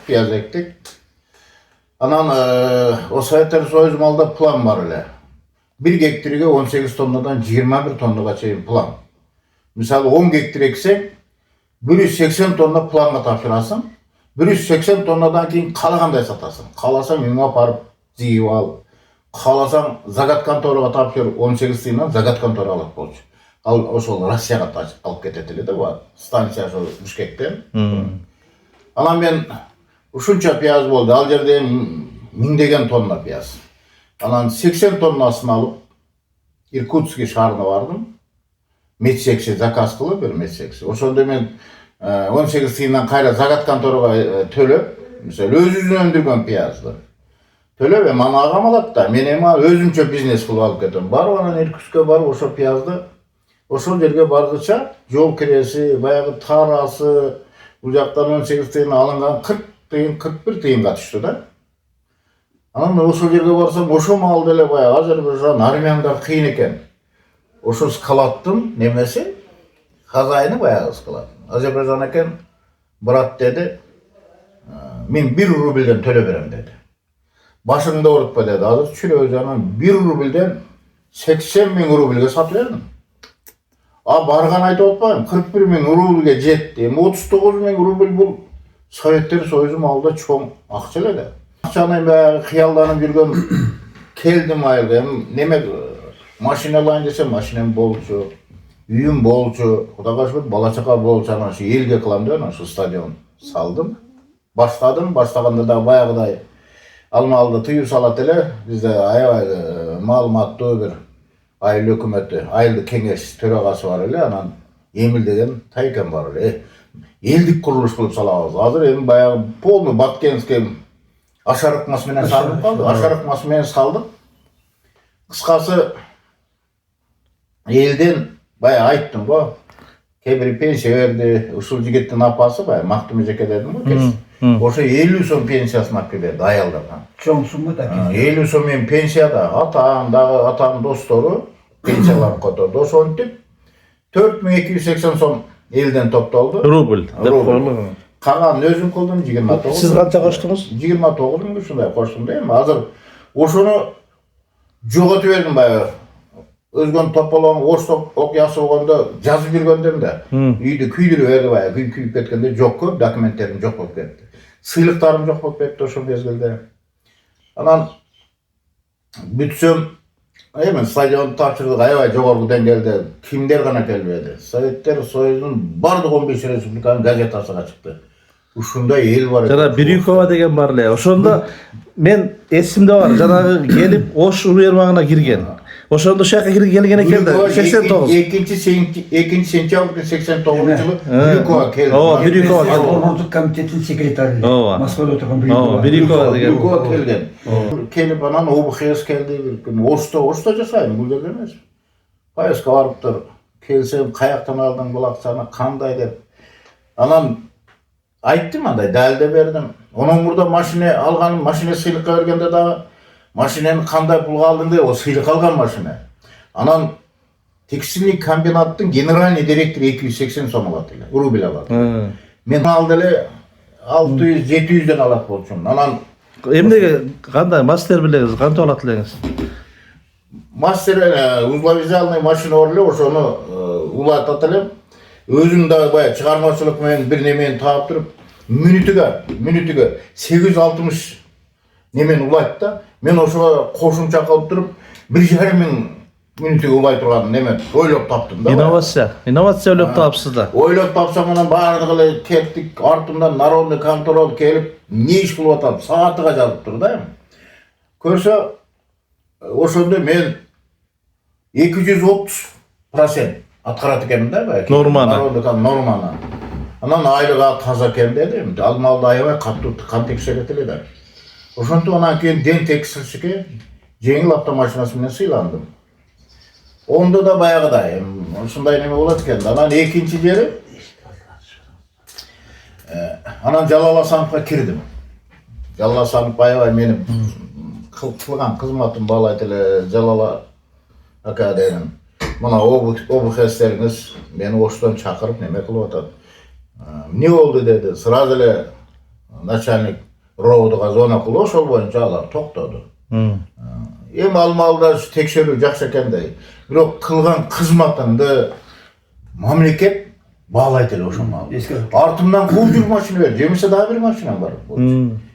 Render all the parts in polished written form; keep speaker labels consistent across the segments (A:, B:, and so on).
A: piyaz ektik. Anan o Sovyetler Soyuz malda plan var öyle. Bir gektirige 18 tonnadan 21 tonnaga çeyin plan. Misal 10 gektir eksek 180 tonna planga tapşırasın. 180 tonnadan keyin kalagандай satasın. Kalasan üngü aparıp ziyip al. Kalasan zagat kontoruga tapşırıp 18 tıyından zagat kontoru alıp bolçu. Al oşol Russiyaga alıp ketetili de var. Stansiya şol Bişkekten. Anan ben uşunça piyaz boldu. Al yerde mingdegen tonna piyaz. Anan 80 tonnasını alıp Irkutsk şahrına vardım. Metsekse zakaz kılıp bir metsekse. Oşonda men 18 tıyından kayra zagat kontoruga tölöp, mesela özüzünü öndürgön piyazdı. Tölöp ve mana ağam alat da, men ema özümçe biznes kılıp alıp ketem. Bar anan Irkutsk'a bar oşo piyazdı. Oşol yerge bargıça yol kiresi, bayağı tarası, bu jaktan 18 tıyına alıngan 40 tıyın, 41 tıyınga düştü da. Ama oşol yerge barsam oşo mal dele bayağı Azerbaycan, Armyanlar kıyın eken. Oşo skalattım nemesi, hazayını bayağı skalattım. Azerbaycan eken, bırak dedi, men 1 rubilden töle verem dedi. Başında orutpa dedi, hazır çüle özanan 1 rubilden 80 bin rubilge satıyordum. Bargan ayta otpayım, 41 bin rubilge jetti, 39 bin rubil bu Sovyetler Soyuzu malda çoğun akçalı da. Akçanayım bayağı hıyallanıp yürgen keldim ayırdım, neme maşinalayın desem maşinem bolçu, üyüm bolçu, kuda kaçıp balaçaka bolçu, şu elge kılam diyor, şu stadion saldım. Başladım, başlaganda da bayağı da almalıda tüyü salat ele, bizde malumatlı bir aylı hükümeti, aylı kengeş töragası var öyle, anan Emil degen tayken var öyle. Eldik kuruluş kılıp salabız. Hazır elim bayağı polnu Batkensk'e aşarıkması menen saldım kaldı. Aşarıkması menen saldım. Kıskası elden bayağı ayttım bu. Kebiri pensiya verdi, usul jigittin apası bayağı mahkeme jeke dedim bu kesin. Oşa 50 son pensiyasını hakkı verdi ayallardan.
B: Çoğunsun mu da?
A: 50 son men pensiyada atam dostları pensiyalarını kotordu. Oşon tip 4280 son elden toptaldı.
C: Rubl.
A: Kalan özüm kıldım 29.
C: Siz kança koştunuz?
A: 29 bin şunday koştum değil mi? Hazır oşunu jogatı verdim bayağı. Özgün topalan ok yası olganda жазып жүргөндөн да үйдү күйдүрүп берди баягы күйүп кеткенде жок көп документтерим жок болуп кетти. Сыйлыктарым жок болуп кетти ошол мезгилде. Анан бүтсөм эми стадионду тапшырдык аябай жогорку деңгээлде кимдер гана келбеди. Советтер Союзунун бардык 15 республиканын газетасына чыкты. Ушундай эл бар.
C: Жана Бирюкова деген бар эле. Ошондо мен эсимде бар. Жанагы келип Ош универмагына кирген. Ошондо шака келген экен да 89.
A: 2 сентябрь 89 жылы Бирюкова келди.
C: Ооба, Бирюкова келди.
B: Коомдук комитеттин секретары.
C: Ооба.
B: Москвада отурган Бирюкова.
C: Бирюкова деген.
A: Бирюкова келген. Келип анан ОБХС келди. Ошто жашайм, бул жерде эмес. Поездка барыптыр. Келсем каяктан алдың бул акчаны кандай деп. Анан айттым андай далилде бердим. Онун мурда машина алганым, машина сыйлыкка бергенде дагы машинени кандай пулга алдың деп, о сыйлык алган машина. Анан текстильный комбинаттын генеральный директору 280 сом алат эле, рубль алат. Мен алды эле 600-700ден алат болчумун. Анан
C: эмнеге кандай мастер билеңиз, кантип алат элеңиз?
A: Мастер узловязальный машина бар эле, ошону улатат элем. Өзүм да баягы чыгармачылык менен бир немени таап туруп, мүнүтүгө 860 немен улайт да. Мен ошого кошумча кылып туруп 1,5 миң мүнүтүгө улай турган неме ойлоп таптым да.
C: Инновация ойлоп таапсыз да.
A: Ойлоп тапсам анан баардыгы эле кеттик, артымдан народный контроль келип, не иш кылып атам, саатыга жазып тур да. Көрсө ошондо мен 230% аткарат экенмин да баягы. Норманы. Анан айлыга таза экен дедим. Алмалды аябай катуу кан текшерет эле да. Ошонтип анан кийин ден текшеришке жеңил автомашинасы менен сыйландым. Ондо да баягыдай ушундай неме болот экен. Анан экинчи жери анан Жалал Асановго кирдим. Жалал Асанов аябай менин кылган кызматым баалайт эле. Жалал ака деген мына ОБХСтериңиз мени Оштон чакырып неме кылып атат. Не болду dedi. Сразу эле начальник роодуга зона кылып ошол боюнча алар токтоду. Эми алмалда текшерүү жакшы экен да. Бирок кылган кызматыңды мамлекет баалайт эле ошону. Артымдан кууп жүр машина бер, жемесе дагы бир машина бар.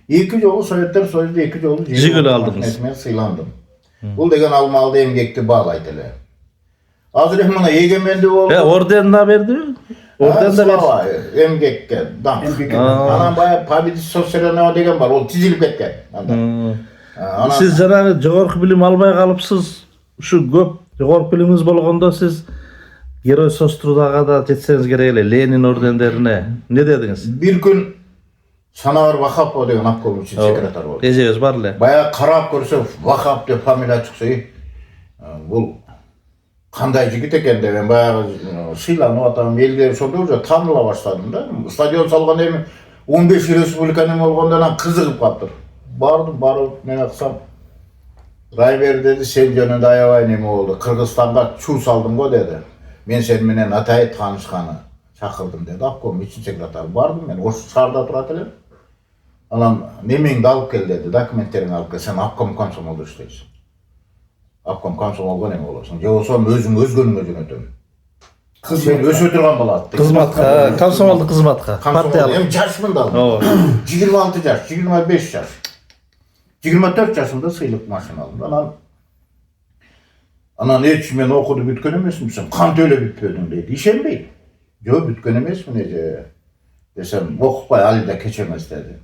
A: 2 жолу Советтер Союзунда 2 жолу
C: жигүл алдыңыз.
A: Мен сыйландым. Бул деген алмалды эмгекти баалайт эле. Азыр эми мына эгемендүү болду.
C: Орден да бердиби? Орден да берди.
A: Эмгекке, даңк. Анан баягы победитель соцсеренова деген бар, ол тизилип кеткен.
C: Сиз жанагы жогорку билим албай калыпсыз. Ушу көп жогорку билимиңиз болгондо сиз Герой Соцтрудага да жетсеңиз керек эле, Ленин ордендерине. Не дедиңиз?
A: Бир күн Санабар Вахапов деген обком үчүн секретарь болду.
C: Эжебиз бар эле.
A: Баягы карап көрсө Вахап деп фамилия чыкса, бул кандай жигит экен деп мен баягы сыйланып атам, элге ошондо уже тааныла баштадым да. Стадион салган эми 15 республиканын болгондон анан кызыгып калыптыр. Бардым, барып мен аксам Райбер деди, сен жөнүндө аябай неме болду. Кыргызстанга чуу салдым го деди. Мен сен менен атайын таанышканы чакырдым деди. Обком ички секретарь. Бардым мен, ош шаарда турат элем. Анан немеңди алып кел деди, документтериңди алып кел, сен обком комсомолдо иштейсиң. Обком комсомолго неме болосуң, же болсо өзүң өзгөнүңө жөнөтөм. Сен өсө турган болот.
C: Кызматка, комсомолдук кызматка, партиялык.
A: Эми жашмын да. 26 жаш, 25 жаш. 24 жашымда сыйлык машина алдым. Анан эч мен окуду бүткөн эмесмин, сен кант өлө бүтпөдүң дейт. Ишенбейт. Жок, бүткөн эмесмин эже. Десем, окупай али да кечемес деди.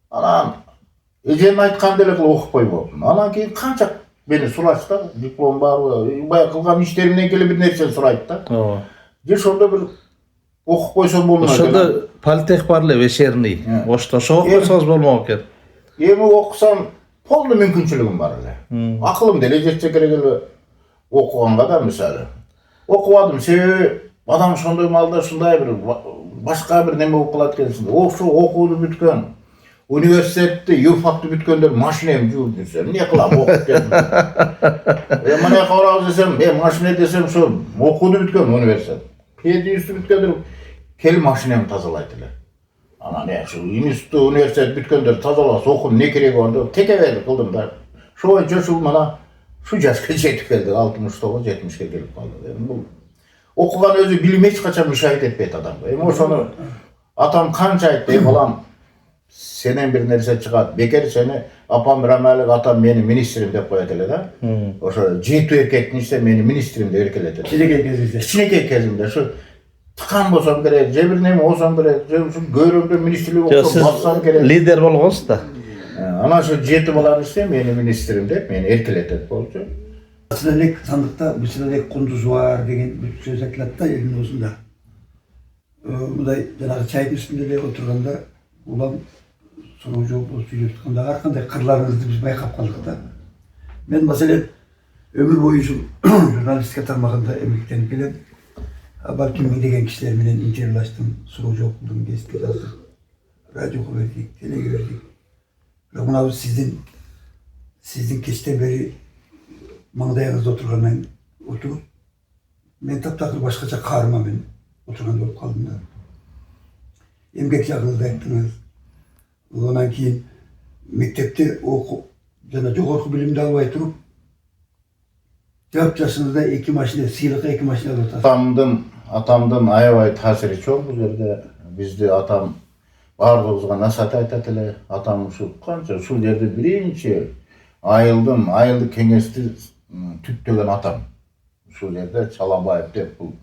A: Анан эжем айткандай эле кылып окупай болдум. Анан кийин канча мени сурашты, диплом барбы, баягы кылган иштеримден келе бир нерсе сурайт да. Же ошондо бир окуп койсом болмок экен.
C: Ошондо политех бар эле, вечерний. Ошто окуп койсоңуз болмок экен.
A: Эми окусам полный мүмкүнчүлүгүм бар эле. Акылым деле жетсе керек эле окуганга да мисалы. Окубадым, себеби адам ошондой маалда ушундай бир башка бир неме болуп калат экенсиң. Ошо окууну бүткөн, университетти, юрфакты бүткөндөр машинем жууп жүрсө, эмне кылам окуп келдим. Мына жака барабыз десем, машина десем, ошо окууну бүткөн университет. Педиюсту бүткөндөр кел машинем тазалайт эле. Анан шу институт, университет бүткөндөр тазаласа окуп не кереги бар деп текебер кылдым да. Ошо боюнча ушул мына шу жашка жетип келди, 69, 70ке келип калды. Эми бул окуган өзү билим эч качан мешает этпейт адамга. Эми ошону атам канча айтты, балам, сенен бир нерсе чыгат. Бекер сени апам Рамалик атам мени министрим деп коет эле да. Ошо жети эркектин ичинде мени министрим деп эркелетет. Кичинекей кезимде шу тыкан болсом керек, же бир неме болсом керек, же ушу көйрөмдө министрлик болсом бассам керек.
C: Лидер болгонсуз да.
A: Анан ошо жети баланын ичинде мени министрим деп мени эркелетет болчу.
B: Силелек сандыкта силелек кундуз бар деген бир сөз айтылат да элдин оозунда. Мындай жанагы чайдын үстүндө эле отурганда улам суроо жооп сүйлөп атканда ар кандай кырларыңызды биз байкап калдык да. Мен маселен өмүр бою журналистика тармагында эмгектенип келем. Балким миңдеген кишилер менен интервьюлаштым, суроо жооп кылдым, кесипке жаздык. Радиого бердик, телеге бердик. Бирок мына сиздин кечтен бери маңдайыңызда отургандан отуруп, мен таптакыр башкача каарманмен отургандай болуп калдым да. Эмгек жагыңызды айттыңыз. Анан кийин мектепте окуп, жана жогорку билимди албай туруп, 4 жашыңызда 2 машина, сыйлыкка 2 машина алып атасыз. Атамдын аябай таасири чоң бул жерде. Бизди атам баардыгыбызга насаат айтат эле. Атам ушул канча ушул жерде биринчи айылдык кеңешти түптөгөн атам. Ушул жерде Чалабаев деп бул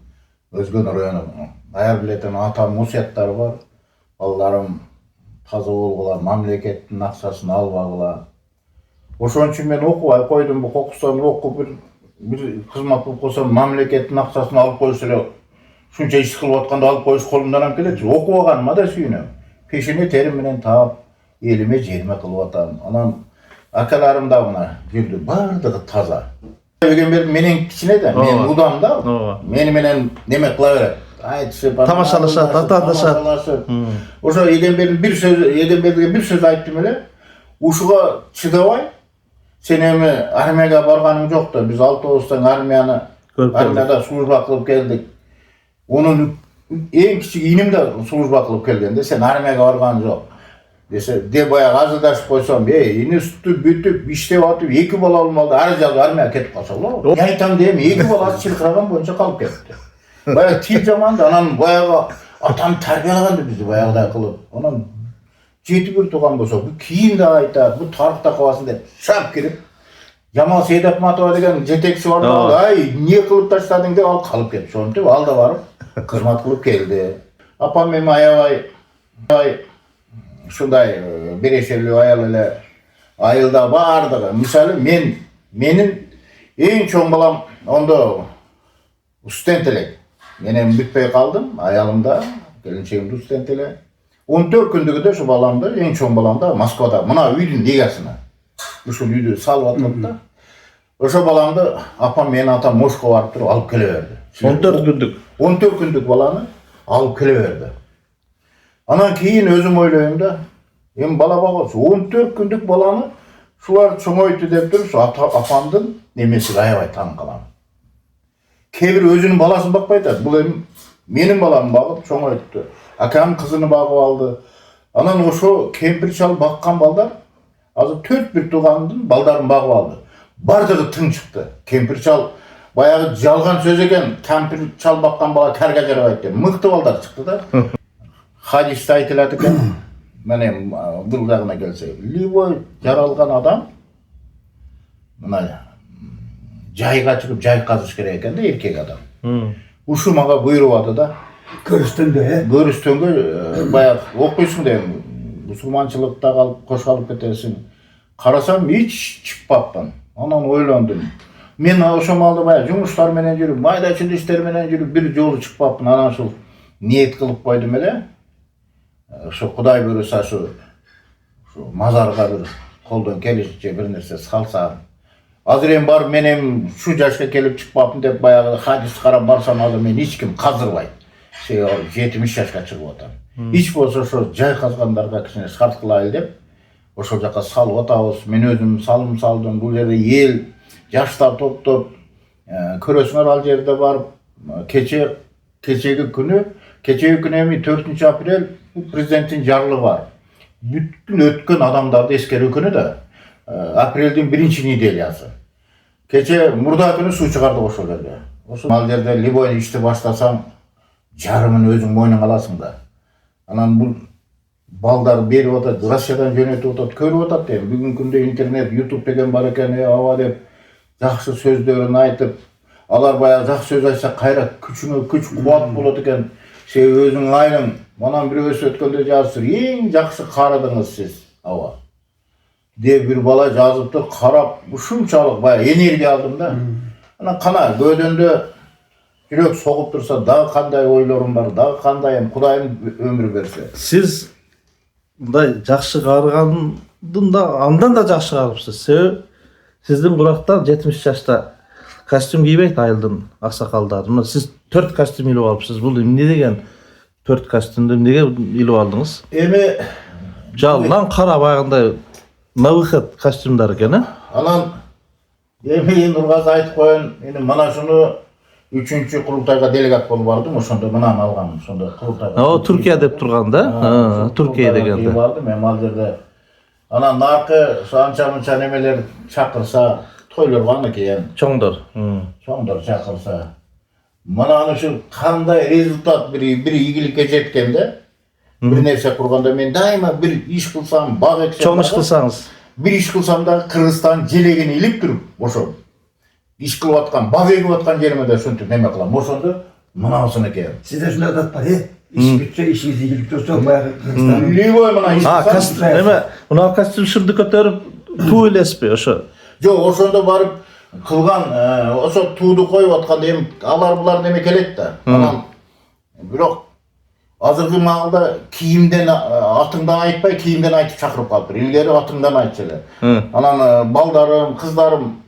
B: Өзгөн району. Аяр билетен атам осуяттары бар. Балдарым таза болгула, мамлекеттин акчасын албагыла. Ошон үчүн мен окубай койдум, бу Кокустан окуп бир кызмат болуп калсам, мамлекеттин акчасын алып коюш эле ушунча иш кылып атканда алып коюш колумдан келет. Окубаганыма да сүйүнөм. Пешине терим менен таап, элиме жериме кылып атам. Анан акаларым да мына жүрдү, бардыгы таза. Эгембердин менен кичине да, мен удам да. Мени менен неме кыла берет. Айтышып,
C: тамашалашат, атаандашат.
A: Ошо Эгембердин бир сөз айттым эле. Ушуга чыдабай, сен эми армияга барганың жок да, биз алтыбыздан армияда служба кылып келдик. Онун эң кичик иним да служба кылып келген да, сен армияга барганың жок. dese de bayağı azadaşıp koysam instituttu bütüp iştep atıp 2 bala olmalı arıza vermeye ketip kalsalar. Ne aytam diyeyim 2 balası çılkıragan boyunca kalıp ketipti. Bayağı til zamanında anam bayağı atam terbiyelagandı bizi bayağı da kılıp. Ondan 7 bir tuğan bolsa bu kiyim de ayta bu tarıkta kavasın dep şap kirip Jamal Seydap Matova деген жетекçi var da ay niye kılıp taşladın dep al kalıp ketip şontip al da varıp kırmat kılıp geldi. Apam meni ayabay şunday bir eşerli ayal ele ayılda bardı. Misali menin en çoğun balam onda ustentelek. Menem bitpey kaldım ayalımda gelinçeğimde ustentele. 14 gündügü de şu balamda en çoğun balamda Moskvada mına üydün digesine. Şu üydü salvatlıkta. Oşo balamda apam meni atam Moskva varıp durup alıp keleverdi.
C: 14 günlük.
A: 14 gündük balаны alıp keleverdi. Anan keyin özüm oylayımda hem bala bagası 14 gündük balаны şular çoğoytu dep durup şu apamdın nemesi gayabay tan kalan. Kebir özünün balasını bakpaydı. Bu menin balamı bagıp çoğoytu. Akam kızını bagıp aldı. Anan oşo kempir çal bakkan balдар azı 4 bir tuğandın baldarın bagıp aldı. Bardığı tın çıktı. Kempir çal bayağı jalgan söz eken kempir çal bakkan bala karga jarabaydı. Mıktı baldar çıktı da. Hadiste aytilat eken menem burdagına gelse liboy jaralgan adam mına jayga çıkıp jay kazış kerek eken de erkek adam. Uşu maga buyurup adı da görüstөнгө bayağı okuysun deyim. Musulmançılıkta kalıp koşkalıp ketersin. Karasam hiç çıkpaptım. Ondan oylandım. Men oşo malda bayağı jumuşlar menen жүрүp, maydaçıl işler menen жүрүp bir jolu çıkpaptım. Anan şul niyet kılıp koydum ele. Şu Kuday buyursa şu mazarga bir koldan kelişçe bir nerse salsa. Azirem bar menem şu yaşka kelip çıkpaptım dep bayağı hadis karap barsam azır men hiç kim kazırbayt. 70 yaşka çıkıp otam. Hiç bolsa şu jay kazgandarga kişine şart kılayıl dep oşo jaka salып otabыз. Men özüm saldım. Bu yerde el yaşlar toптоп көрөсүңөр ал жерде барып kechegi күнү эми 4 апрель президенттин жарлыгы бар. Бүткүл өткөн адамдарды эскерүү күнү да апрелдин 1-неделясы. Кече мурда күнү суу чыгардык ошол жерде. Ошол ал жерде любой ишти баштасаң жарымын өзүң мойнуңа аласың да. Анан бул балдар берип атат, Россиядан жөнөтүп атат, көрүп атат дейм. Бүгүнкү күндө интернет, YouTube деген бар экен, аба деп жакшы сөздөрүн айтып, алар баягы жакшы сөз айтса кайра күчүнө күч кубат болот экен. Өзүң айның манан бирөөсү өткөндө жазсыр, эң жакшы карадыңыз сиз, аба. Деп бир бала жазыптыр, карап, ушунчалык баягы энергия алдым да. Анан кана көдөндө жүрөк согуп турса, дагы кандай ойлорум бар, дагы кандайым Кудайым өмүр берсе.
C: Siz мындай жакшы карыгандын да андан да жакшы карыпсыз. Себеби сиздин бурактан 70 жашта костюм кийбейт айылдын аксакалдары. Мына сиз 4 костюм илип алыпсыз. Бул эмне деген 4 костюмду эмнеге илип алдыңыз?
A: Эми
C: Жалынан кара баягындай на выход костюмдар экен, э?
A: Анан эми Нургаз айтып коеюн, эми мана шуну 3-чү курултайга делегат болуп бардым, ошондо мынаны алгам, ошондо курултайга.
C: О, Түркия деп турган да? Түркия дегенде.
A: Бардым, эми ал жерде. Анан наркы анча-мынча немелер чакырса, тойлор бар экен.
C: Чоңдор.
A: Чоңдор чакырса. Мына ушу кандай результат bir ийгиликке жеткенде, bir нерсе курганда мен дайыма bir иш кылсам, бак эксем.
C: Чоң иш кылсаңыз.
A: Bir iş kılsam da Kırgızstan jelegini ilip durup ошо iş kılıp atkан, бак эгип аткан жериме да ушинтип неме кылам. Ошондо мынабысын экен.
B: Sizde şuna da var, iş bütçe, işiniz ilgili dursa bayağı Kırgızistan'ın.
A: Любой мына iş
C: Ha,
A: kılsам.
C: эме, мына костюм шымды көтөрүп туу элеспи ошо?
A: Жок, ошондо барып кылган, ошо тууду коюп атканда эми алар булар неме келет да. Анан бирок азыркы маалда кийимден атыңдан айтпай, кийимден айтып чакырып калыптыр. Илгери атыңдан айтчу эле. Анан балдарым, кыздарым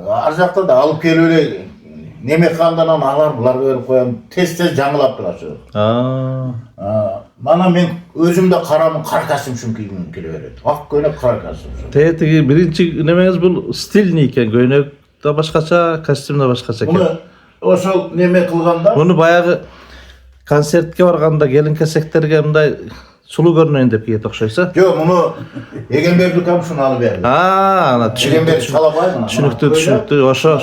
A: ар жакта да алып келип эле неме кылгандан алар буларга берип коем. Тез жаңылап турачу. Мана мен өзүм да карамын, кара костюм кийгим келе берет. Ак көйнөк, кара костюм.
C: Тетиги биринчи немеңиз бул стильный экен, көйнөк да башкача, костюм да башкача экен.
A: Муну ошол неме кылганда,
C: Муну баягы концертке барганда келин-кесектерге мындай sulu görüneyim dep giyet okşaysa.
A: Yok bunu Egenberdik hem şunu alıverdi.
C: Ana
A: Egenberdik çalabay mı?
C: Düşünüktü. Oşo.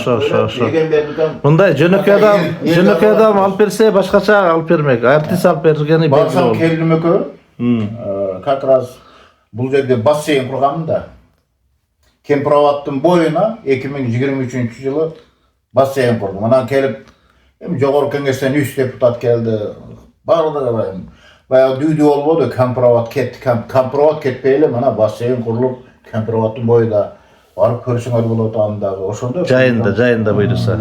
A: Egenberdik hem
C: Bunday jönökü adam alıp berse başkaça alıp bermek. Artist alıp bergeni belli
A: baksam
C: olur.
A: kelime kö. Как раз бұл жерде бассейн құрғанмын да. Кемпірауаттың бойына 2023 жылы бассейн құрдым. Ана келіп, жоғарғы кеңестен 3 депутат келді. Барлығы баяғы дүйді болбоду, Кемпірават кетті. Кемпірават кетпейлі, мана бассейн құрылып, Кемпіраваттың бойда барып көрсеңер болады андағы. Ошондо
C: Жайында буйруса.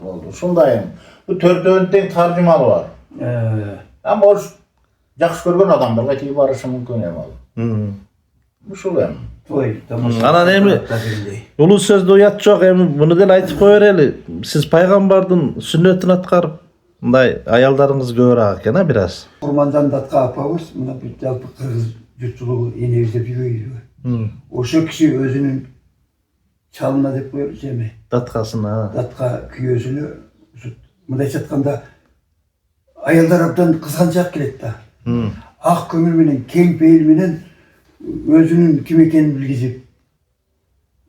A: болды. Ушундайым. Бул төртөөнүн тең таржымалы бар. Ama o жақсы көрген адамдарға тиіп барышы мүмкін ем. Ушул эми.
C: Анан эми улуу сөздө уят жок, эми муну деле айтып кое берели. Сиз пайгамбардын сүннөтүн аткарып, мындай аялдарыңыз көбүрөөк экен, бир аз.
B: Курманжан датка апабыз, мына бир жалпы кыргыз журтчулугу энебиз деп жүрөбүз. Ошо киши өзүнүн чалына деп коебуз эми.
C: Datkasına.
B: Датка күйөөсүнө мындайча айтканда аялдар абдан кызганчаак келет да. Ак көмүр менен, кең пейил менен өзүнүн ким экенин билгизип,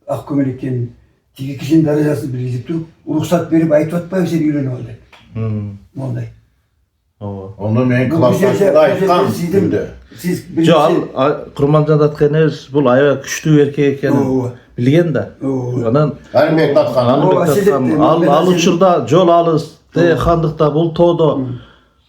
B: ак көмүр экенин, тиги кишинин даражасын билгизип туруп, уруксат берип айтып атпайбы сен үйлөнүп ал деп. Мондай.
C: Ооба.
A: Onu men klassasında aytkan günde.
B: Siz
C: Жо, ал Курманжан Даткан эбиз бул аябай күчтүү эркек экенин билген да. Анан
A: Alibek Datkan.
C: ал учурда жол алыс, хандыкта, бул тоодо.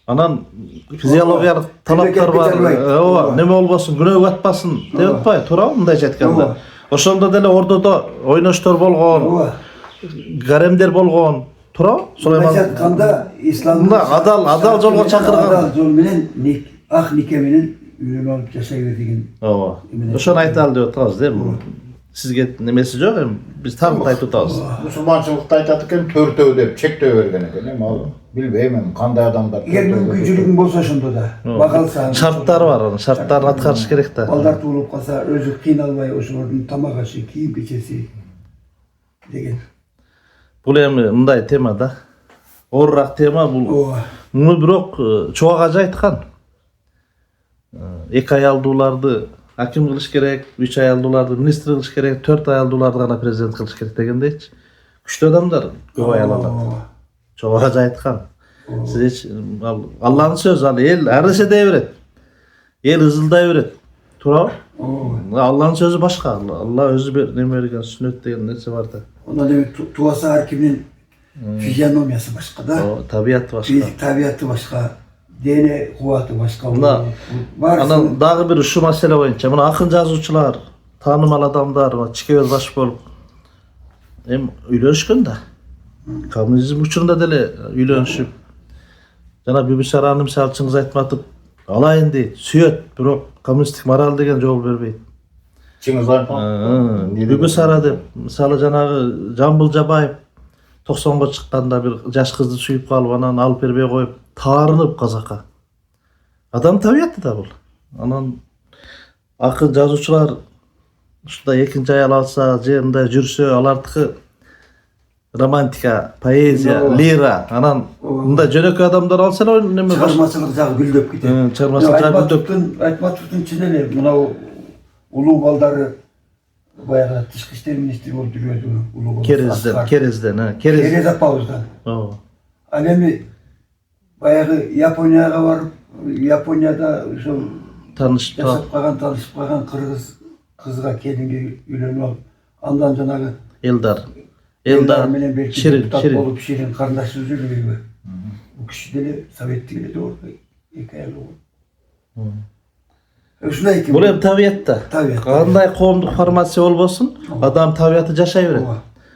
C: Анан физиологиялык талаптар бар. Ооба, неме болбосун, күнөө батпасын деп атпайбы, туурабы мындайча айтканда. Ошондо деле ордодо ойноштор болгон, гаремдер болгон, туурабы?
B: Мындайча айтканда исламда
C: адал жолго чакырган.
B: Адал жол менен ак нике менен үйлөнүп алып жашай бер деген.
C: Ооба. Ошону айталы деп атабыз да. Сизге немеси жок эми биз тагын айтып атабыз.
A: Musulmançılıkta айтат экен төртөө деп чектөө берген экен эми ал билбейм эми кандай адамдар.
B: Эгер мүмкүнчүлүгүң болсо ошондо да багалсаң.
C: Шарттары бар, анын шарттарын аткарыш керек да.
B: Балдар туулуп калса өзү кыйналбай ошолордун тамак ашы, кийим кечеси деген.
C: Бул эми мындай тема да. Оорураак тема бул. Муну бирок чубак ажы айткан. Эки аялдууларды аким кылыш керек, 3 аялдууларды министр кылыш керек, 4 аялдууларды гана президент кылыш керек дегендейчи. Күчтүү адамдар көп аял алат. Чубак ажы айткан. Сиз Алланын сөзү, ал эл ар нерсе дей берет. Эл ызылдай берет. Туурабы? Алланын сөзү башка. Алла өзү неме берген сүннөт деген нерсе бар да.
B: Онда эми туаса ар кимдин физиономиясы башка да.
C: Табияты башка.
B: Табияты башка. Дене кубаты башка.
C: Анан дагы бир ушул маселе боюнча мына акын жазуучулар, таанымал адамдар, чикебез баш болуп эми үйлөнүшкөн да. Коммунизм учурунда деле үйлөнүшүп. Жана Бибисараны мисалы Чыңгыз Айтматов алайын дейт, сүйөт, бирок коммунисттик мораль деген жол бербейт.
A: Чыңгыз Айтматов.
C: Бибисара деп мисалы жанагы Жамбыл Жабаев 90го чыкканда бир жаш кызды сүйүп калып, анан алып бербей коюп, таарынып казакка. Адам табияты да бул. Анан акын жазуучулар ушундай экинчи аял алса, же мындай жүрсө, алардыкы романтика, поэзия, лира. Анан мындай жөнөкөй адамдар алса эле неме
B: чыгармачылык жагы гүлдөп кетет.
C: Чыгармачылык жагы гүлдөп.
B: Айтматовдун чын эле мынау улуу балдары баягы тышкы иштер министри болуп жүрөдү. Улуу
C: Керезден.
B: Керез апабыздан.
C: Ооба.
B: Ал эми баягы Японияга барып, Японияда ошол
C: таанышып
B: калган кыргыз кызга келинге үйлөнүп алып, андан жанагы
C: Элдар
B: менен белки депутат болуп Ширин карындаш үзүлүбү. Бул киши деле советтик эле жок, эки аял болгон. Ушундай экен.
C: Бул эми табиятта. Кандай коомдук формация болбосун, адам табияты жашай берет.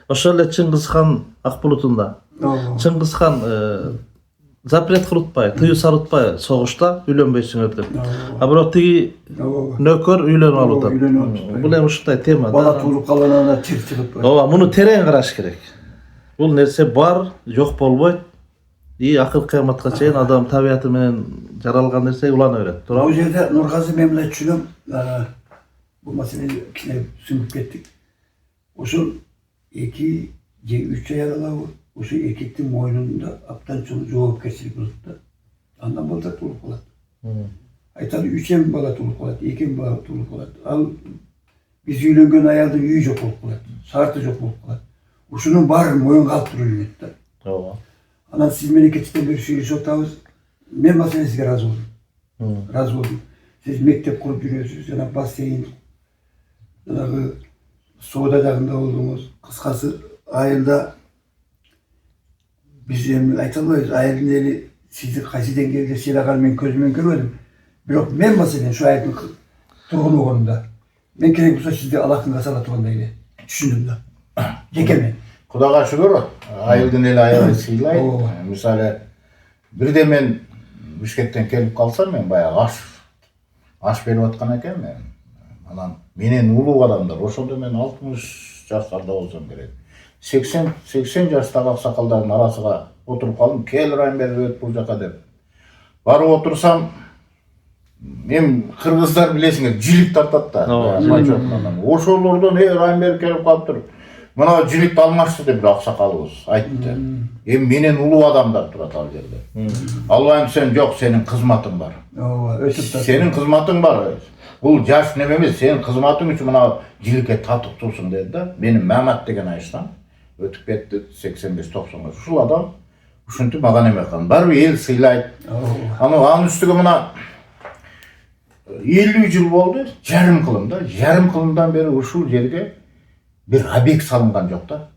C: Ошол эле Чыңгыз хан Акбулутунда. Чыңгыз хан запрет кылытпай, тыюу салытпай согушта үйлөнбөйсүңөр деп. А бирок тиги нөкөр үйлөнүп алып атат. Бул эми ушундай тема да.
B: Бала туулуп калганына чыр чыгып.
C: Ооба, муну терең караш керек. Бул нерсе бар, жок болбойт. И акыр кыяматка чейин адам табияты менен жаралган нерсе улана берет. Туурабы?
B: Бул жерде Нургазы мен мындай түшүнөм. Бул маселени кичине түшүнүп кеттик. Ошол 2 же 3 аял алабы? Ошо эркектин мойнунда абдан чоң жоопкерчилик болот да. Андан балдар туулуп калат. Aytadi 3 bala tulup kalat, 2 bala tulup kalat. Al biz uylengen ayalda үйü жок болуп калат, шарты жок болуп калат. Ушунун баарын моюнга алып туруп жүрөт да.
C: Ооба.
B: Анан сиз мемлекеттен бери сүйлөшүп атабыз. Мен маселе сизге ыраазы болдум. Ыраазы болдум. Сиз мектеп куруп жүрөсүз, жана бассейн, жанагы соода жагында болдуңуз. Кыскасы айылда биз эми айта албайбыз. Айылдын эли сизди кайсы деңгээлде сыйлаганын мен көзүмөн көрбөдүм. Бирок мен маселен ушу айылдын тургуну болгонумда мен керек болсо сизди алакынга сала тургандай эле түшүндүм да. Жеке мен.
A: Кудайга шүгүр, айылдын эли аябай сыйлайт.
B: Ооба.
A: Мисалы бирде мен Бишкектен келип калсам, мен баягы аш берип аткан экен мен. Анан менен улуу адамдар, ошондо мен 60 жаштарда болсом керек. 80 жаштагы аксакалдардын арасына отуруп калдым. Кел Райымбек өт бул жака деп. Барып отурсам, мен кыргыздар билесиңер жилик тартат да. Ошолордон Райымбек келип калыптыр. Мына жиликти алмашты деп бир аксакалыбыз айтты. Эми менен улуу адамдар турат ал жерде. Албайм сен жок, сенин кызматың бар.
B: Ооба, өтүп та.
A: Сенин кызматың бар. Бул жаш неме эмес, сенин кызматың үчүн мына жиликке татыктуусуң деди да. Менин Мамат деген айыштан өтүп кетти 85-90. Ушул адам ушинтип мага неме кылган. Барбы эл сыйлайт. Анын үстүгө мына 50 жыл болду, жарым кылымдан бери ушул жерге bir объект салынган жок да.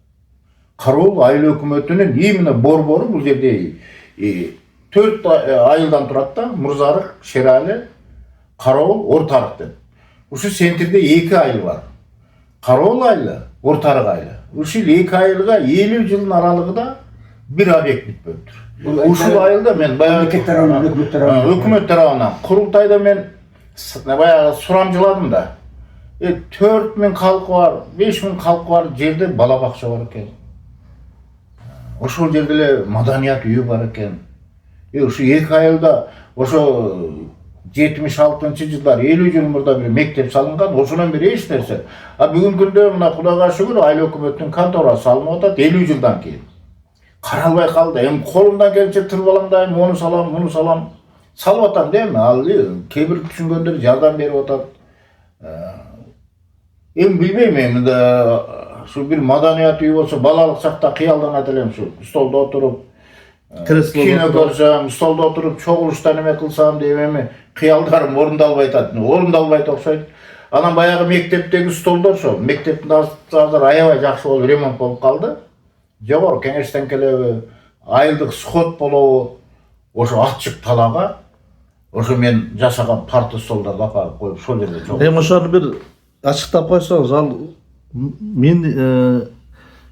A: Кароол айыл өкмөтүнүн именно борбору бул жерде 4 айылдан турат да. Мурзарык, Шерали, Кароол, Ортарык деп. Ушу центрде 2 айыл бар. Кароол айылы, Ортарык айылы. Ушул 2 айылга 50 жылдын аралыгында bir объект бүтпөптүр. Ушул айылда мен баягы өкмөт тарабынан курултайда мен баягы сурамжыладым да. 4000 халкы бар, 5000 халкы бар жерде бала бакча бар экен. Ошол жерде эле маданият үйү бар экен. Ушу 2 айылда ошо 76-жылдар 50 жыл мурда бир мектеп салынган, ошонун бери эч нерсе. А бүгүнкү күндө мына Кудайга шүгүр айыл өкмөттүн конторасы салынып атат 50 жылдан кийин. Каралбай калды. Эми колумдан келчи тырбалаңдайм, муну салам, муну салам. Салып атам дейм, ал кээ бир түшүнгөндөр жардам берип атат. Эми билбейм, эми да şu bir madaniyat үйü болсо балалык чакта кыялданат элем, şu столдо отуруп кино көрсөм, столдо отуруп чогулуштан неме кылсам дейм, эми кыялдарым орундалбай атат. Орундалбайт окшойт. Анан баягы мектептеги столдор ошо мектептин азыр аябай жакшы болуп ремонт болуп калды. Жогору кеңештен келеби, айылдык сход болобу, ошо ачык талаага ошо мен жашаган парта столдорду апарып коюп ошол жерде чогулуп.
C: Эми ошону бир ачыктап койсоңуз, ал мен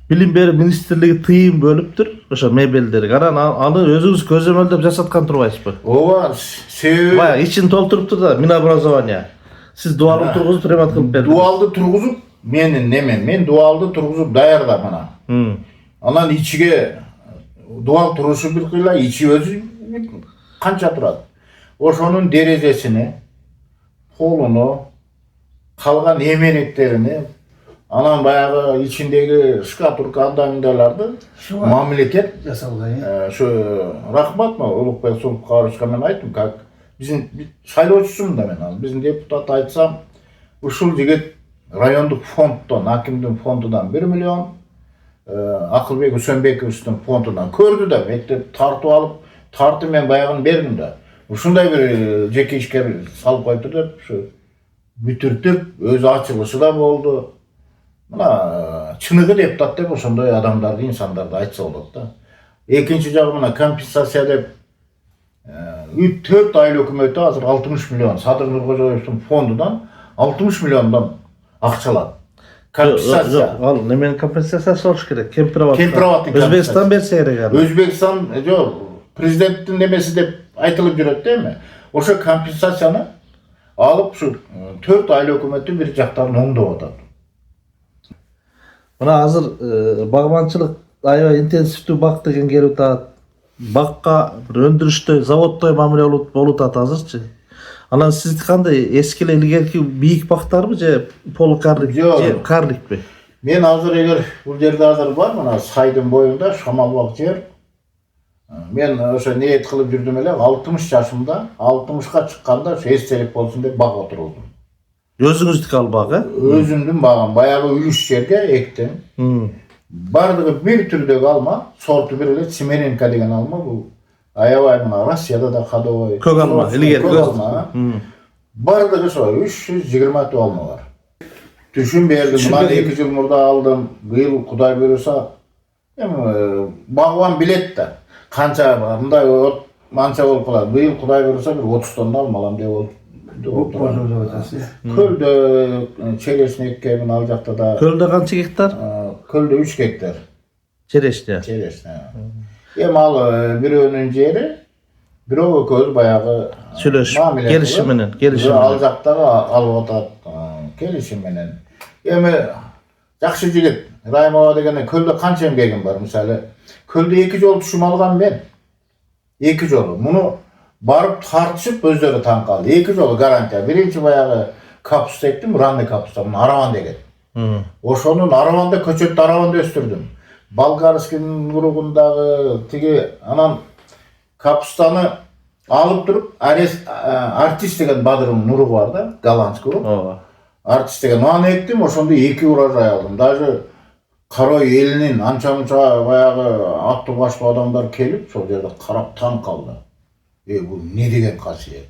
C: билим берүү министрлиги тыйым бөлүптүр ошо мебелдерге. Анан аны өзүңүз көзөмөлдөп жасаткан турбайсызбы?
A: Ооба, себеби
C: баягы ичин толтуруптур да, Минобразование. Сиз дуалды тургузуп ремонт кылып бердиңиз.
A: Дуалды тургузуп, менин неме, мен дуалды тургузуп даярдап ана. Анан ичиге дуал турушу бир кыйла, ичи өзү канча турат. Ошонун дерезесини, полуну, калган эменектерини, анан баягы ичиндеги шкатурка андамындайларды мамлекет
B: жасалган.
A: Şu рахмат мына Улукбек Сулукбаевичке мен айттым, как биздин шайлоочусумун да мен ал. Биздин депутат айтсам, ушул жигит райондук фонддон, акимдин фондунан 1 миллион, Акылбек Үсөнбековичтин фондунан көрдү да, мектеп тартып алып, тарты мен баягын бердим да. Ушундай бир жеке ишкер салып коюптур деп, ушу бүтүртүп, өзү ачылышы да болду. Мына чыныгы депутат деп ошондой адамдарды, инсандарды айтса болот да. Экинчи жагы мына компенсация деп 4 айыл өкмөтү азыр 60 миллион Садыр Нуркожоевдун фондунан 60 миллиондон акча алат. Компенсация.
C: Ал неменин компенсациясы болуш керек?
A: Кемпироваттын
C: Өзбекстан берсе керек.
A: Өзбекстан жок, президенттин немеси деп айтылып жүрөт дейми? Ошо компенсацияны алып ушу 4 айыл өкмөтү бир жактан оңдоп атат.
C: Мына азыр багманчылык аябай интенсивдүү бак деген келип атат. Бакка бир өндүрүштө, заводдой мамиле болуп атат азырчы. Анан сиз кандай эски эле илгерки бийик бактарбы же полукарлик же карликпи?
A: Мен азыр эгер бул жерде азыр бар, мына сайдын боюнда шамалбак жер. Men o'sha niyet kılıp yürüdüm ele 60 yaşımda 60'ga çıkkanda şu estelik olsun dep bak oturuldum.
C: Özüňizdiki albak ha?
A: Özümdün bağım bayağı ülüş yerge ektim. Bardığı bir türdeki alma, sortu bir ele Simerenka degen alma bu. Ayavay mına Rusya'da da Kadovoy.
C: Kök alma, ilgili
A: kök alma. Bardığı sonra 320 alma var. Düşün berdim, bana 2 yıl murda aldım. Bu yıl Kuday buyursa bağvan bilet de. Kança var, bunda mança olup kalar. Bu yıl Kuday buyursa bir 30 tonda almalam diye oldu. Kölde çeresini ekkemin alacakta da.
C: Kölde kança hektar?
A: Kölde 3 hektar.
C: Çereşte.
A: Çeresini. Mal bir önünce yeri bir o köz bayağı
C: Süleş, gelişiminin.
A: Alacaklar alvatat gelişiminin. Yaxşı jigit. Raymova degende kölde kança emgegim var misali. Kölde 2 jol tuşum algan ben. 2 jolu. Bunu barıp tartışıp özleri tan kaldı. 2 jolu garantiya. Birinci bayağı kapus ektim, randı kapusda. Bunu aravan degen. Oşonun aravanda köçöttü aravanda östürdüm. Balkarski'nin grubundağı tigi anan kapustanı alıp durup artist degen Badır'ın nuru vardı. Galans grup. Artist degen onu ektim. Oşonda 2 urajay aldım. Даже Karoy elinin ança bayağı attı başlı adamlar kelip sol yerde karap tan kaldı. Bu ne degen kasiyet?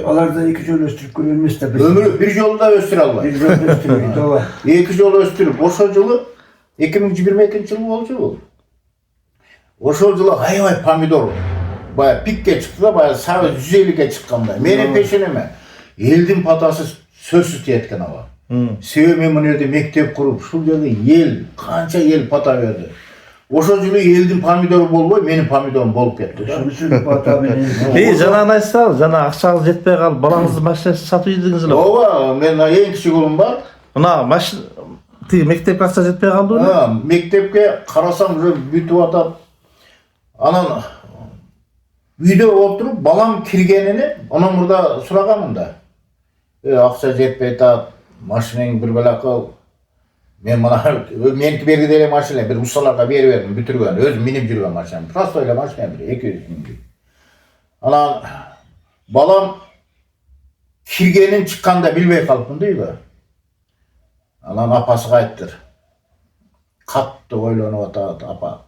B: Onlar da 2 yıl östürüp görülmüş de.
A: Ömrü bir yolda östürüyorlar.
B: Bir yıl östürüyor. Doğru.
A: 2 yol östürüp oşo жылы 2022 жылы bolçu bu. Oşo жылы hayvay pomidor. Baya pikке çıktı da baya sağı 150'ge çıkkanda. Menin peşineme. Eldin patası sözsüz yetken ava. Sebep men yerde mektep kurup şu yerde el kança el pata verdi. Oşo жылы eldin pomidoru bolboy menin pomidorum bolup ketti da.
B: Şunu pata beni.
C: Hey, jana aytsаңыз, jana akçağınız jetpey kalıp balаңыздын машинасyn satıp yedingizler.
A: Ova, men en kiçik oğlum var.
C: Mına maşin mektep akça jetpey kaldı mı?
A: Mektepke karasam bütüp atat. Anan uyda oturup balam kirgenini ona burada suragamın da. Akça jetpey tat, maşinen bir belakı. Men bana menki belgidele maşine bir ustalarga verdim bütürgen. Özüm minip жүрген maşinem. Prostoyla maşine bir 200 bin. Anan balam kirgenin çıkkanda bilbey kalıpın değil mi? Anan apası ayttir. Katты oylanyp atat apa.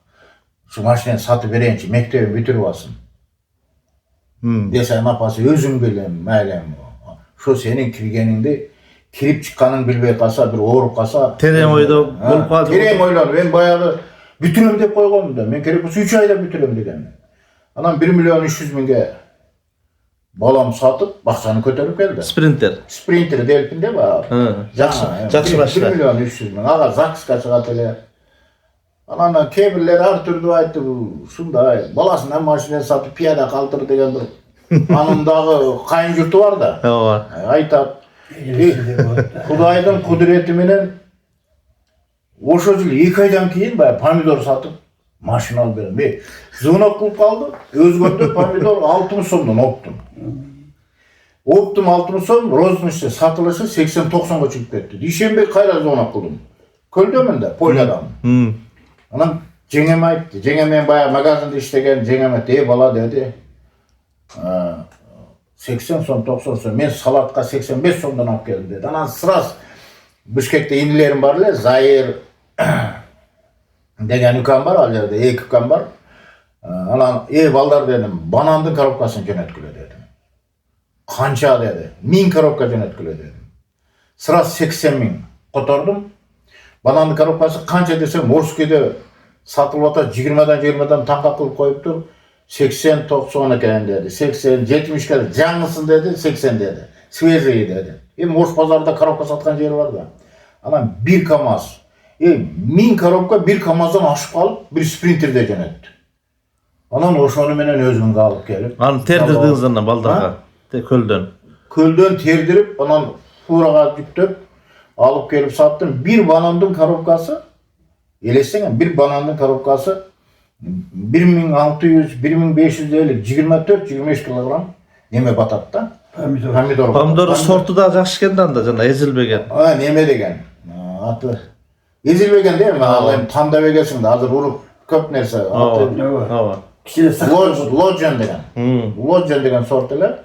A: Şu maşineni satıp bereyinçi mektebin bütürüp alsın. Desen apası özüm bilen meylem. Şu senin kirgeninde kirip çıkanın bilbey kalsa bir oğurup kalsa.
C: Tereň oyda bolup kaldı.
A: Tereň oylanıp ben bayağı bütürüm dep koygonum da. Men kerek 3 ayda bütürüm degen. Anam 1.300.000'ge balam satıp bakçanı kötörüp geldi.
C: Sprinter.
A: Sprinter delpinde var.
C: Jakşı başla.
A: 1.300.000. Aga Zakska çıgat ele. Anam kebirler her türlü aytdı bu. Şunda balasından maşine satıp piyada kaldırdı degen bir anındağı kayın jurtu var da. Aytat. Kudaydın kudretiminin oşo жылы 2 aydan keyin bayağı pomidor satıp maşina alıp berdim. Zıvınak kılıp kaldı. Özgörde pomidor 60 somdan optum. Optum 60 som, roznişte satılışı 80-90'ga çıkıp ketdi. Dişembe kayra zıvınak kıldım. Köldömünde, Polyadan. Anam jengeme aytdı. Jengeme bayağı magazinde işlegen jengeme bala dedi. 80 son 90 son men salatka 85 sondan alıp geldim dedi. Anan sıras Bişkek'te inilerim var le Zahir degen ükam var al yerde ek ükam var. Anan balдар dedim banandın korobkasını jönötküle dedim. Kança dedi. 1000 korobka jönötküle dedim. Sıras 80.000 kotordum. Banandın korobkası kança desem Morskede satılıp atat 20'dan tanka kılıp koyup dur. 80-90 eken dedi. 80-70 geldi. Canlısın dedi. 80 dedi. Svezeyi dedi. Moş pazarda korobka satkan yeri var da. Ama bir kamaz. 1000 korobka bir kamazdan aşıp kalıp bir sprinter'de jönöttü. Anan oşonu menen özümün kalıp gelip.
C: Anı terdirdiğinizden baldaga. Kölden.
A: Kölden terdirip anan furaga yüktüp alıp gelip sattım. Bir banandın korobkası elesene bir banandın korobkası 1600-1550 24-25 kilogram neme batatta. Pomidor
C: sortu da jakşı kendan da jana ezilbegen.
A: Neme degen. Atı ezilbegen değil mi? Allah'ım tam da vegesin de hazır urup köp nerse.
C: Ava.
B: Kişide saklı.
A: Lodjan degen.
C: Hı.
A: Lodjan degen sort ele.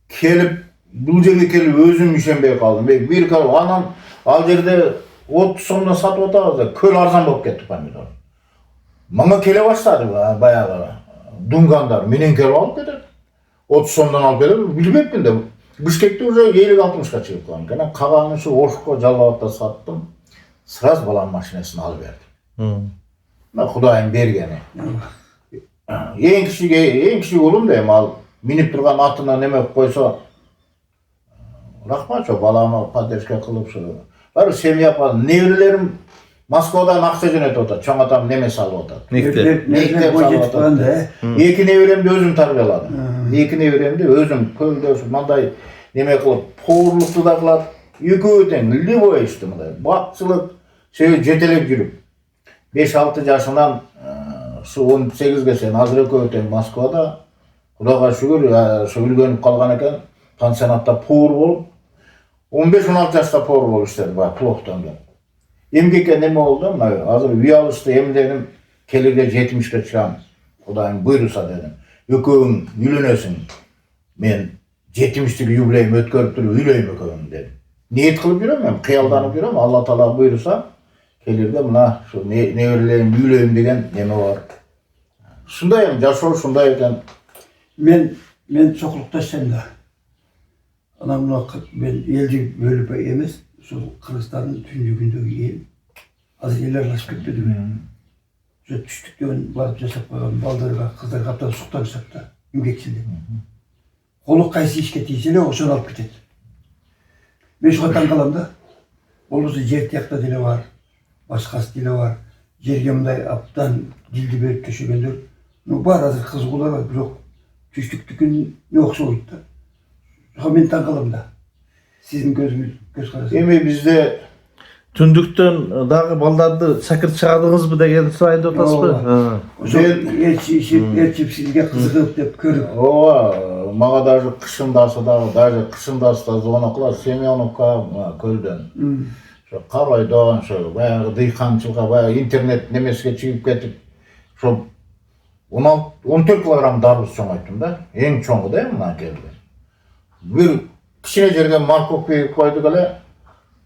A: Kelip, bu жерге kelip özüm üşenbey kaldım. Bir kal anam al jerde 30 somdan satıp atabız da köl arzan bolup ketти pomidor. Manga kele başladı bayağı. Dungandar menen kelip alıp ketedi. 30 somdan alıp ketedi. Bilmepmin de. Bişkekte уже 50-60'a çıkıp kaldım. Kana kağanı şu Oşuk'a Jalabad'da sattım. Sıraz balan maşinesini alıverdim.
C: Hı.
A: Hudayın bergeni. En kişi oğlum deyim al. Minip durgan atına neme koysa rahmat balama paderişke kılıp şu. Var sev yapalım. Nevrilerim Moskova'dan akça jönötüp otat. Çoğun atam neme salıp otat.
C: Nekte.
B: Ne boyut falan da.
A: Iki nevremde özüm tarbiyaladım. İki nevremde özüm kölde manday neme kılıp poğurluktu da kılar. Yüküten libo işte mıday. Bakçılık şey jetelep yürüp 5-6 yaşından şu 18'ge sen hazır köten Moskova'da Xudoga şükür şu ülgönüp kalgan eken pansionatta poğur bolup 15-16 yaşta poğur bolup işledi bak ploktan gel. Emgekке neme oldu? Hazır üye alıştı emdenim kelirge 70'ge çıkan Xudayım buyursa dedim. Ököğün üylönesin. Men 70'lik yübleyim ötkörüp durup üyleyim ököğün dedim. Niyet kılıp yürüyorum, kıyaldanıp yürüyorum. Allah Teala buyursa kelirge mına şu ne öyleyim, üyleyim degen neme var. Şundayım, yaşor şunday eken.
B: Men çoklukta sen de. Anamla ben elci bölüp emez. Şu Kırgızistan'ın tünlüğündeki el. Az yerlerleşip gitmedi mi? Şu düştükten varıp jasap koygan baldırga kızlar kaptan suqtan sapta. Ümgeksinde. Kolu kaysi işke tiysele oşonu alıp gitedi. Ben şu katan kalamda. Olusu jer tiyakta dili var. Başkası dili var. Jergemday aptan dildi berip köşegender. No bar hazır kız kular var. Yok. Düştüktükün yoksa oydu. Men taң kalamda. Sizin göz karası.
A: Emi bizde
C: Tündükten dagı baldardı sakır çıkardınız mı degen sırayda otasızbı?
B: Erçip sizge kızıgıp dep körüp.
A: ova maga даже kışındası da zona kılar Semyonovka kölden. Şu Karaydan şu bayağı dıykançılığa bayağı internet nemesine çıkıp ketip şu 14 kilogram darbız çoğayttım da. En çoğu değil mi lan geldi? Bir kişine жерге Markovka'yı koyduk hele.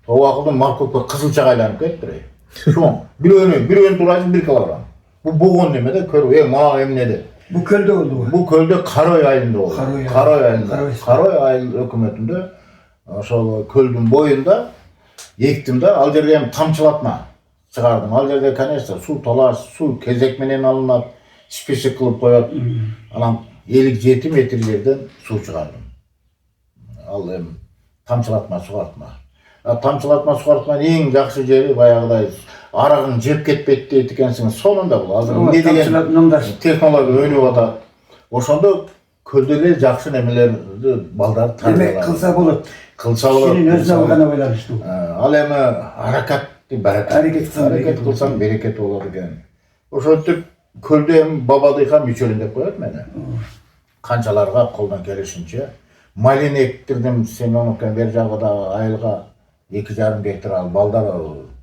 A: O vakıfta Markovka kızılçağa aylanıp kettir. Şu bir ön durayısın 1 kilogram. Bu boğun demede körü. Mana emnedi.
B: Bu kölde oldu bu.
A: Bu kölde Karoy ayında oldu. Karoy ayında.
B: Karoy.
A: Karoy ayı hükümetinde şu köldün boyunda ektim de al жерге hem tamçılatma çıkardım. Al жерге kanesta su tolar, su kezekmenen alınıp spesik kılıp koyup anam 50-70 metre yerden su çıkardım. Al hem tamçılatma, suartma. Tamçılatma, suartma en жақсы jeri bayağıday arağın jep ketpeyt deyt ekensiniz. Sonunda bu. Hazır ne degen teknoloji önüp ata. Oşonda köldöler жақсы nemelerdi balдар
B: Demek
A: tarbiyalar.
B: kılsa bulur.
A: Kılsa olur.
B: Senin özüne bakana oylanıştı.
A: Al emi harakat hareket kılsan bereket olur eken. Oşontip kölde hem babadıyka müçölün dep koyat meni. Kançalarga koldan kelişince. Malin ektirdim Semyonovkan beri jagıda ayılga 2,5 gektar al baldar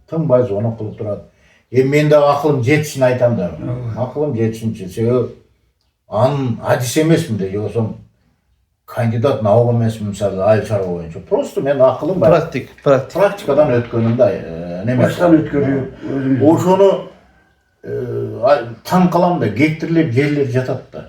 A: tınbay onu kılıp turat. Men de akılım jetsin aytam da. Akılım jetsinçi. Себеби hadis emesmin de yosum kandidat nauк emesmin misal ayıl çarı boyunca. Просто men akılım var. Praktikadan ötkönümde neme.
B: Baştan ötkörüyor.
A: Oşonu taң kalam da gektirlep жерler жатат da.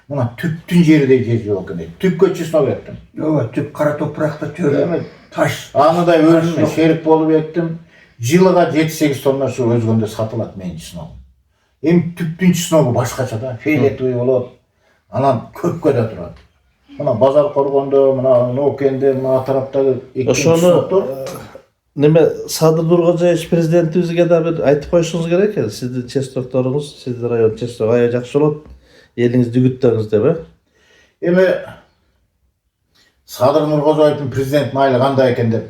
A: Buna tüptün jeri de jeri yok ene. Tüp köçüsüne ettim.
B: Yok, tüp kara toprakta törü. Taş.
A: Anıda özüme şerik bolup ettim. Жылыга 7-8 tonna şu özgönde satılat mençi sınavı. Hem tüptünçü sınavı başkaça da. Feyleti olup. Anam köpköde turat. Muna bazar korgonda, muna Nokende, muna taraftagı ikinci sınıfta.
C: Neme Sadır Durgazoviç prezidentimizge de bir aytıp koyuşunuz gerek ya. Sizdin çes doktorunuz, sizdin rayon çes doktoru aya jakşı bolot. Eliniz dügütтериңiz debe.
A: Эми Sadır Nurgozоевдин президент майылы кандай экен деп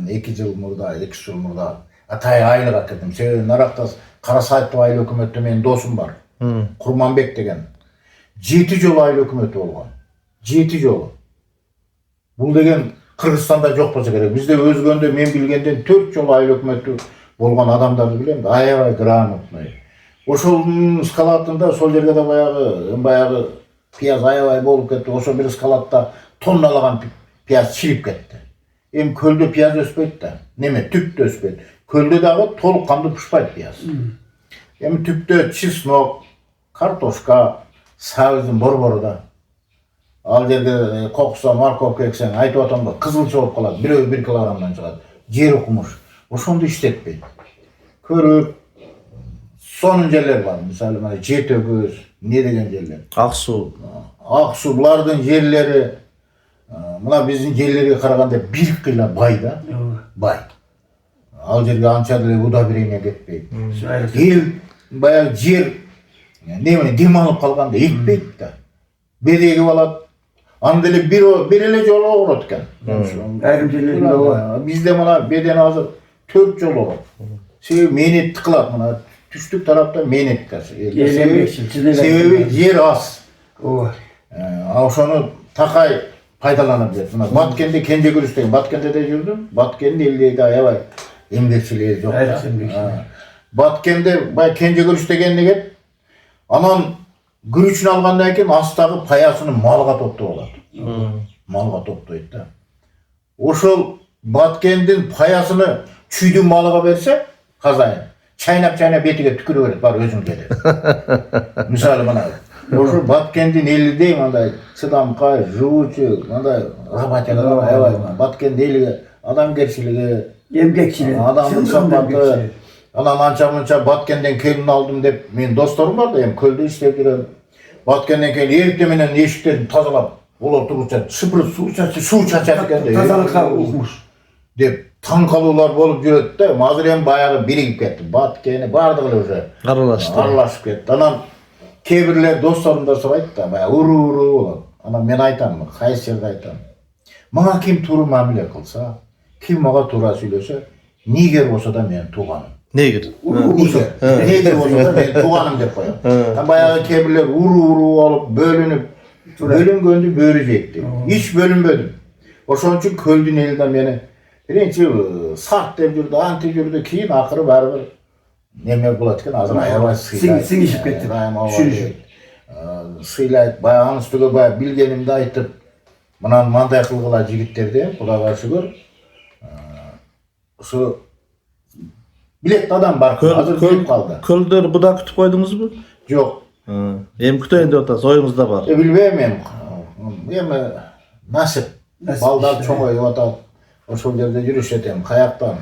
A: 2 жыл мурда атай айылга кирдим. Себеби наракта Карасаевдин айыл өкмөтү менин досум бар. Курманбек деген. 7 жолу айыл өкмөтү болгон. 7 жолу. Бул деген Кыргызстанда жок болсо керек. Бизде өзгөндө мен билгенден 4 жолу айыл өкмөтү болгон адамдарды билем. Аябай грамотный. Ошол скалатында сол жерге да баягы пияз аябай болуп кетти. Ошо бир скалатта тонналаган пияз чирип кетти. Эми көлдө пияз өспөйт да. Неме түптө өспөйт. Көлдө дагы толук кандуу пышпайт пияз. Эми түптө чеснок, картошка, сабыздын борбору да. Ал жерде коксо, морковка эксең, айтып атам да, кызылча болуп калат. Бирөө 1 килограммдан чыгат. Жер укмуш. Ошондо иштетпейт. Көрүп сонун жерлер бар. Мисалы мына Жетөгөз, не деген жерлер.
C: Ак суу.
A: Ак суу булардын жерлери мына биздин жерлерге караганда бир кыйла бай да. Бай. Ал жерге анча деле удобрение кетпейт. Эл баягы жер неме дем алып калганда экпейт да. Бедеги алат. Анда эле бир эле жолу огурот экен.
B: Айрым жерлеринде ооба.
A: Бизде мына беден азыр 4 жол огурот. Себеби мээнетти кылат мына түштүк тарапта мээнет себеби жер аз.
B: Ооба.
A: Ошону такай пайдалана билет. Мына Баткенде Кенже Күрүш деген Баткенде да жүрдүм. Баткенде элде аябай эмгекчилиги жок. Баткенде бай Кенже Күрүш деген деген анан күрүчүн алгандан кийин астагы паясыны малга топтоп алат. Малга топтойт да. Ошол Баткендин паясыны чүйдүн малыга берсе, казайын чайнап бетиге түкүрө берет, бар өзүң деди. Мисалы мына ошо Баткендин элидей мындай чыдамкай, жуучу, мындай работяга аябай Баткендин элиге адамгерчилиги,
B: Эмгекчилик,
A: адамдын сапаты. Анан анча-мынча Баткенден келин алдым деп мен досторум бар да, эми көлдө иштеп жүрөм. Баткенден келин эртең менен эшиктерин тазалап, олар тургуча шыпырып суу чачат экен да.
B: Тазалыкка укмуш
A: деп таң калуулар болуп жүрөт да. Азыр эми баягы биригип кетти. Баткени бардыгы эле уже аралашып кетти. Анан кээ бирлер досторум да сурайт да, баягы уруу болот. Анан мен айтам, кайсы жерде айтам. Мага ким туура мамиле кылса, ким мага туура сүйлөсө, нигер болсо да менин тууганым.
C: Негир.
A: Негир болсо да мен тууганым деп коем. Баягы кээ бирлер уруу болуп бөлүнүп, бөлүнгөндү бөрү жейт. Эч бөлүнбөдүм. Ошон үчүн көлдүн эли да мени биринчи сарт деп жүрдү, антип жүрдү, кийин акыры барыбыр неме болот экен, азыр аябай
B: сиңишип кетти.
A: Сыйлайт, баягы анын үстүгө баягы билгенимди айтып, мындай кылгыла жигиттерди, Кудайга шүгүр. Ушу билет адам бар, азыр билип калды.
C: Көлдөр буда күтүп койдуңузбу?
A: Жок.
C: Эми күтөйүн деп атасыз, оюңузда бар.
A: Билбейм эми. Эми насип. Балдар чоңоюп атат. Ошол жерде жүрүшөт эми, каяктан.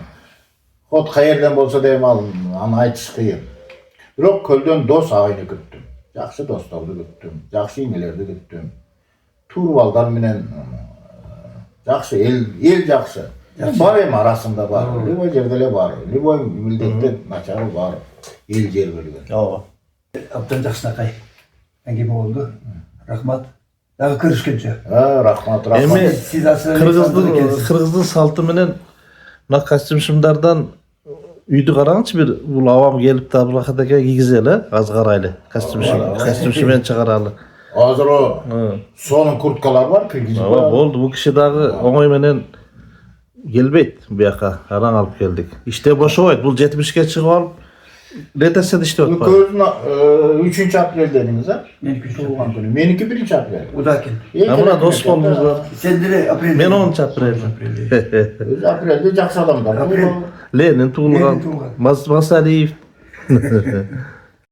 A: Хот каерден болсо да эми аны айтыш кыйын. Бирок көлдөн дос агайны күттүм. Жакшы досторду күттүм, жакшы ийнелерди күттүм. Турбалдар менен жакшы эл жакшы. Бар эми арасында бар. Любой жерде эле бар. Любой милдетте начары бар. Эл жер бөлгөн.
C: Ооба.
B: Абдан жакшынакай әңгеме болду. Рахмат. Дагы көрүшкөнчө.
A: Рахмат.
C: Эми
B: Сиз асыл
C: кыргыздын салты менен мына костюмшымдардан үйдү караңычы, бир бул абам келип да булакатака кийгизе эле, аз карайлы. Костюмшу менен чыгаралы.
A: Азыр о сонун курткалар бар, киргизип.
C: Ооба, болду. Бул киши дагы оңой менен келбейт буяка. Араң алып келдик. Иште бошобойт. Бул 70ке чыгып алып ретесет иштеп атпайбы?
A: Көзүн 3 апрель дедиңиз, а?
B: Меники
A: Туулган күнү. Меники 1 апрель.
B: Удакин.
C: Мына дос болдуңуздар.
B: Сен деле апрель.
C: Мен 10 апрель.
A: Апрелде жакшы адамдар.
C: Ленин туулган. Масалиев.